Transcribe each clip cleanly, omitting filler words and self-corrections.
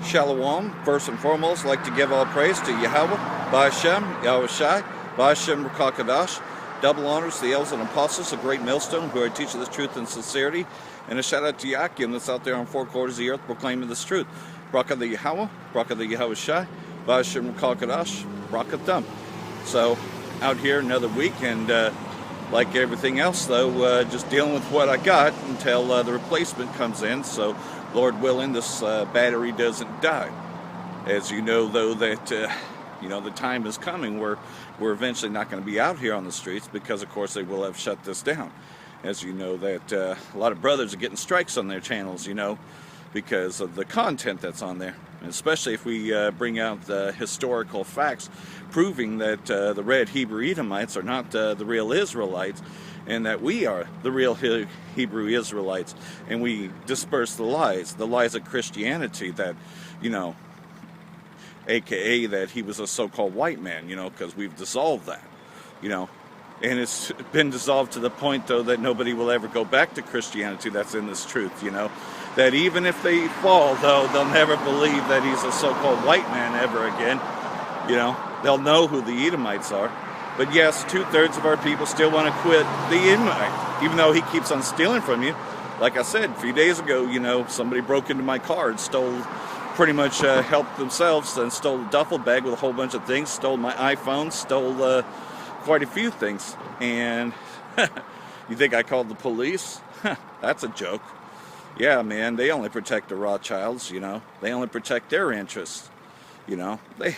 Shalom. First and foremost, I'd like to give all praise to Yahweh, Ba'ashem, Yahweh Shai, Ba'ashem Rakakadash. Double honors to the elders and apostles, a great millstone who are teaching this truth in sincerity. And a shout out to Yakim that's out there on four quarters of the earth proclaiming this truth. Braka the Yahweh, Braka the Yahweh Shai, Ba'ashem Rakakadash, Braka Thumb. So, out here another week, and like everything else though, just dealing with what I got until the replacement comes in. So, Lord willing, this battery doesn't die. As you know, though, that the time is coming where we're eventually not going to be out here on the streets because, of course, they will have shut this down. As you know, that a lot of brothers are getting strikes on their channels, because of the content that's on there. And especially if we bring out the historical facts proving that the red Hebrew Edomites are not the real Israelites, and that we are the real Hebrew Israelites, and we disperse the lies of Christianity that, aka that he was a so-called white man, because we've dissolved that, and it's been dissolved to the point, though, that nobody will ever go back to Christianity that's in this truth, that even if they fall, though, they'll never believe that he's a so-called white man ever again, they'll know who the Edomites are. But yes, 2/3 of our people still want to quit the Edomite, even though he keeps on stealing from you. Like I said, a few days ago, somebody broke into my car and stole, pretty much helped themselves and stole a duffel bag with a whole bunch of things, stole my iPhone, stole quite a few things. And you think I called the police? That's a joke. Yeah, man, they only protect the Rothschilds, They only protect their interests, They...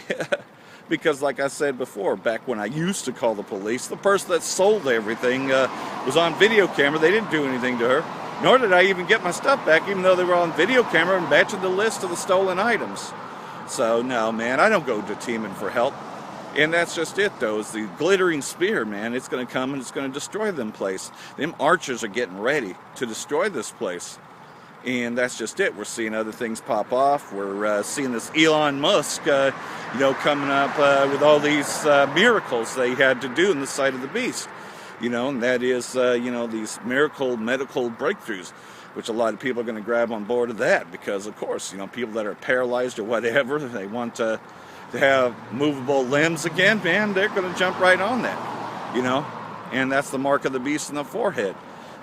Because, like I said before, back when I used to call the police, the person that sold everything was on video camera. They didn't do anything to her, nor did I even get my stuff back, even though they were on video camera and matching the list of the stolen items. So, no, man, I don't go to teaming for help. And that's just it, though, is the glittering spear, man. It's going to come and it's going to destroy them place. Them archers are getting ready to destroy this place. And that's just it. We're seeing other things pop off. We're seeing this Elon Musk, coming up with all these miracles they had to do in the sight of the beast. And that is, these miracle medical breakthroughs, which a lot of people are going to grab on board of that because, of course, people that are paralyzed or whatever, they want to have movable limbs again, man, they're going to jump right on that, And that's the mark of the beast in the forehead.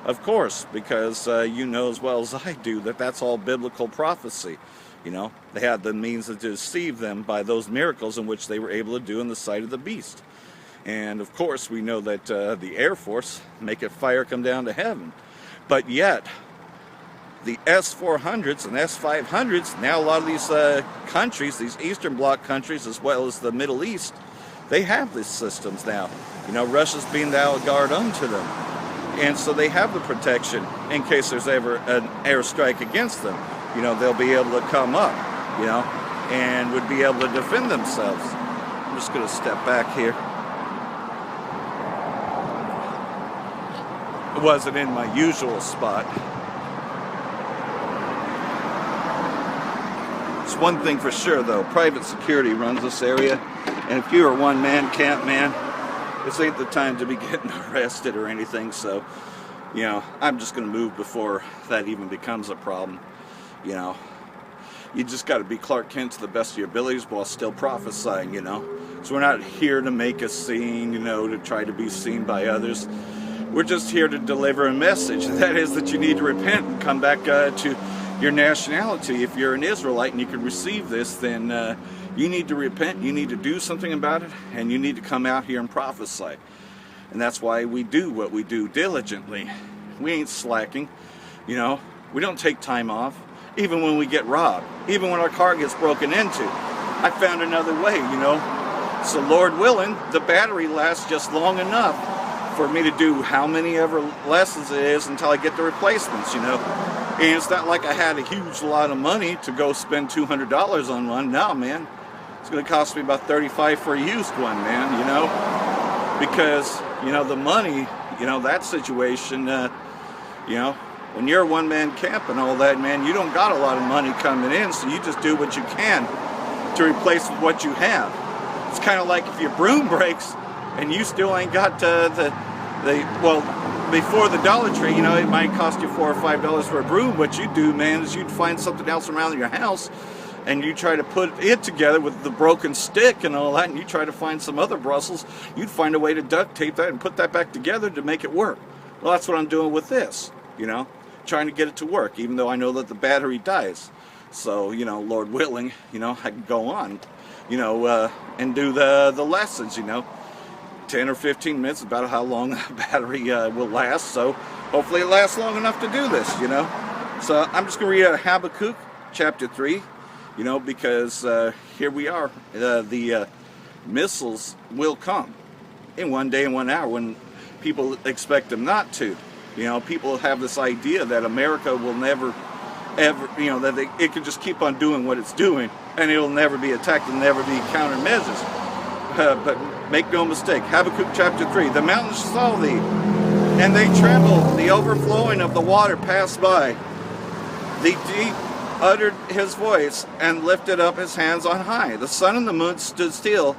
Of course, because you know as well as I do that that's all biblical prophecy. They had the means to deceive them by those miracles in which they were able to do in the sight of the beast. And of course, we know that the Air Force make a fire come down to heaven. But yet, the S-400s and S-500s, now a lot of these countries, these Eastern Bloc countries as well as the Middle East, they have these systems now. Russia's being the outguard unto them. And so they have the protection in case there's ever an airstrike against them. They'll be able to come up, and would be able to defend themselves. I'm just going to step back here. It wasn't in my usual spot. It's one thing for sure, though. Private security runs this area. And if you're a one-man camp, man, this ain't the time to be getting arrested or anything, so, I'm just going to move before that even becomes a problem, You just got to be Clark Kent to the best of your abilities while still prophesying, So we're not here to make a scene, to try to be seen by others. We're just here to deliver a message, and that is that you need to repent and come back to your nationality. If you're an Israelite and you can receive this, then you need to repent, you need to do something about it, and you need to come out here and prophesy. And that's why we do what we do diligently. We ain't slacking, We don't take time off, even when we get robbed, even when our car gets broken into. I found another way, So Lord willing, the battery lasts just long enough for me to do how many ever lessons it is until I get the replacements, And it's not like I had a huge lot of money to go spend $200 on one. No, man. It's going to cost me about $35 for a used one, man, Because, the money, that situation, when you're a one-man camp and all that, man, you don't got a lot of money coming in, so you just do what you can to replace what you have. It's kind of like if your broom breaks and you still ain't got before the Dollar Tree, it might cost you $4 or $5 for a broom. What you do, man, is you'd find something else around your house and you try to put it together with the broken stick and all that, and you try to find some other Brussels, you'd find a way to duct tape that and put that back together to make it work. Well, that's what I'm doing with this, you know, trying to get it to work, even though I know that the battery dies. So, you know, Lord willing, you know, I can go on, you know, and do the lessons, you know. 10 or 15 minutes, about how long the battery will last. So hopefully it lasts long enough to do this, you know. So I'm just going to read Habakkuk chapter 3, you know, because here we are. The missiles will come in one day and 1 hour when people expect them not to. You know, people have this idea that America will never, ever, you know, that it can just keep on doing what it's doing and it'll never be attacked and never be countermeasures. But make no mistake, Habakkuk chapter 3, the mountains saw thee, and they trembled, the overflowing of the water passed by. The deep uttered his voice and lifted up his hands on high. The sun and the moon stood still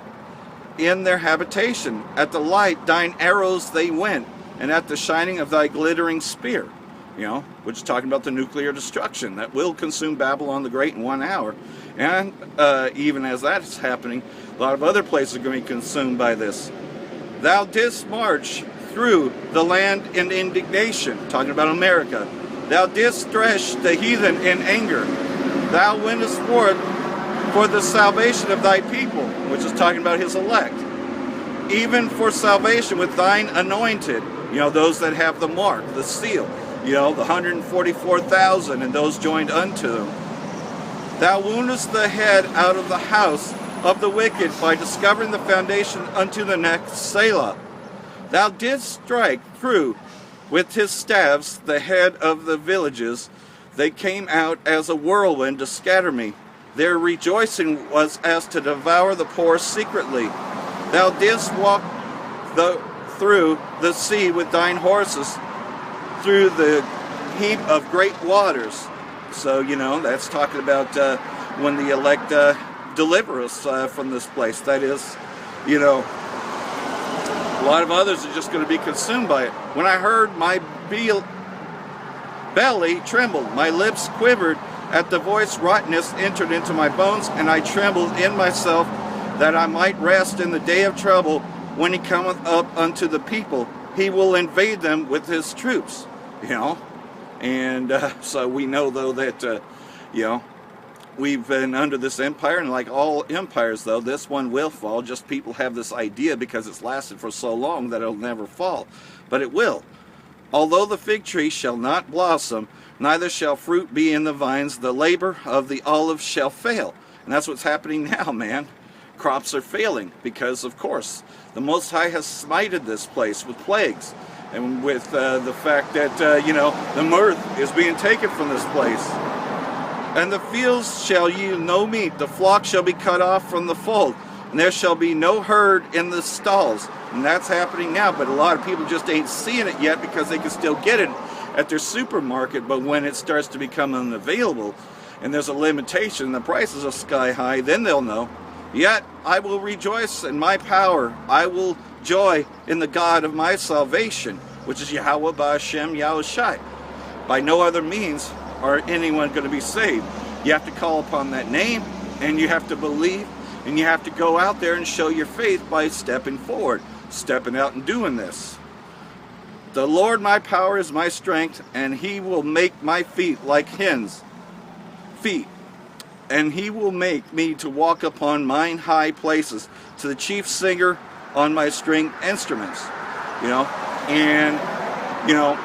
in their habitation. At the light thine arrows they went, and at the shining of thy glittering spear. You know, which is talking about the nuclear destruction that will consume Babylon the Great in 1 hour. And even as that is happening, a lot of other places are going to be consumed by this. Thou didst march through the land in indignation, talking about America. Thou didst thresh the heathen in anger. Thou wentest forth for the salvation of thy people, which is talking about his elect. Even for salvation with thine anointed, you know, those that have the mark, the seal, you know, the 144,000 and those joined unto them. Thou woundest the head out of the house of the wicked by discovering the foundation unto the neck, Selah. Thou didst strike through with his staves the head of the villages. They came out as a whirlwind to scatter me. Their rejoicing was as to devour the poor secretly. Thou didst walk through the sea with thine horses, through the heap of great waters. So, you know, that's talking about when the elect deliver us from this place. That is, you know, a lot of others are just going to be consumed by it. When I heard, my belly trembled, my lips quivered at the voice, rottenness entered into my bones, and I trembled in myself that I might rest in the day of trouble. When he cometh up unto the people, he will invade them with his troops, you know. And so we know, though, that, you know, we've been under this empire, and like all empires, though, this one will fall. Just people have this idea because it's lasted for so long that it'll never fall. But it will. Although the fig tree shall not blossom, neither shall fruit be in the vines, the labor of the olive shall fail. And that's what's happening now, man. Crops are failing because, of course, the Most High has smited this place with plagues. And with the fact that, you know, the mirth is being taken from this place. And the fields shall yield no meat, the flock shall be cut off from the fold, and there shall be no herd in the stalls. And that's happening now, but a lot of people just ain't seeing it yet because they can still get it at their supermarket. But when it starts to become unavailable, and there's a limitation, the prices are sky high, then they'll know. Yet I will rejoice in my power, I will joy in the God of my salvation, which is Yahweh Ba'Shem Yahushai. By no other means are anyone going to be saved. You have to call upon that name, and you have to believe, and you have to go out there and show your faith by stepping forward, stepping out and doing this. The Lord my power is my strength, and he will make my feet like hens' feet, and he will make me to walk upon mine high places, to the chief singer on my string instruments. You know, and, you know,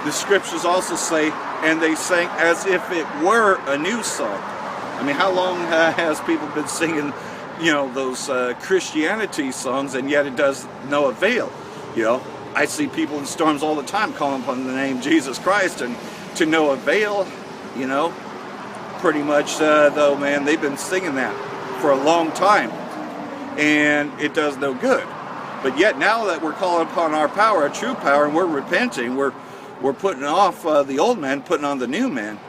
the scriptures also say, and they sang as if it were a new song. I mean, how long has people been singing, you know, those Christianity songs, and yet it does no avail? You know, I see people in storms all the time calling upon the name Jesus Christ, and to no avail, you know. Pretty much, though, man, they've been singing that for a long time, and it does no good. But yet now that we're calling upon our power, our true power, and we're repenting, we're putting off the old man, putting on the new man,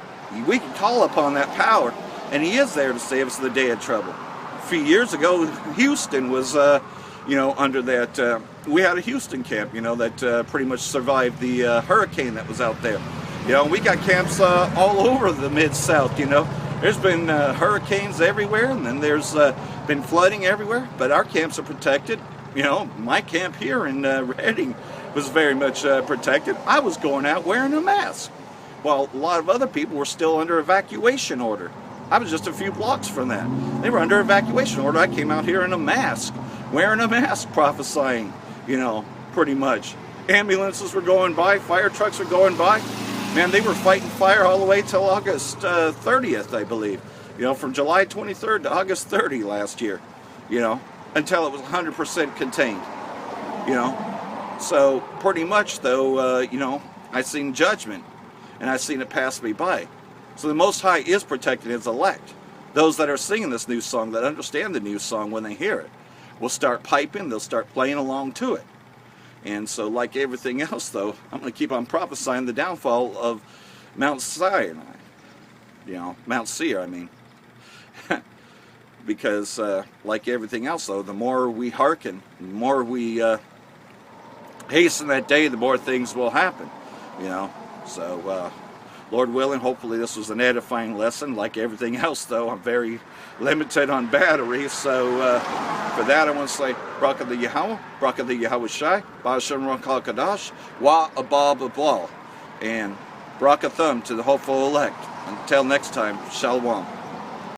we can call upon that power, and he is there to save us in the day of trouble. A few years ago, Houston was, you know, under that, we had a Houston camp, you know, that pretty much survived the hurricane that was out there. You know, we got camps all over the Mid-South, you know. There's been hurricanes everywhere, and then there's been flooding everywhere, but our camps are protected. You know, my camp here in Redding was very much protected. I was going out wearing a mask, while a lot of other people were still under evacuation order. I was just a few blocks from that. They were under evacuation order. I came out here in a mask, wearing a mask, prophesying, you know, pretty much. Ambulances were going by, fire trucks were going by. Man, they were fighting fire all the way till August 30th, I believe. You know, from July 23rd to August 30 last year, you know, until it was 100% contained, you know. So pretty much, though, you know, I seen judgment, and I seen it pass me by. So the Most High is protecting His elect. Those that are singing this new song, that understand the new song when they hear it, will start piping, they'll start playing along to it. And so, like everything else, though, I'm going to keep on prophesying the downfall of Mount Sinai. You know, Mount Seir, I mean. Because, like everything else, though, the more we hearken, the more we hasten that day, the more things will happen. You know, so, Lord willing, hopefully this was an edifying lesson. Like everything else, though, I'm very limited on batteries, so for that I want to say Bracha the Yahweh, Bracha the Yahweh Shai, Ba'ashem Ruach HaKadosh, Wa Abab Abal, and Bracha Thumb to the hopeful elect. Until next time, Shalom.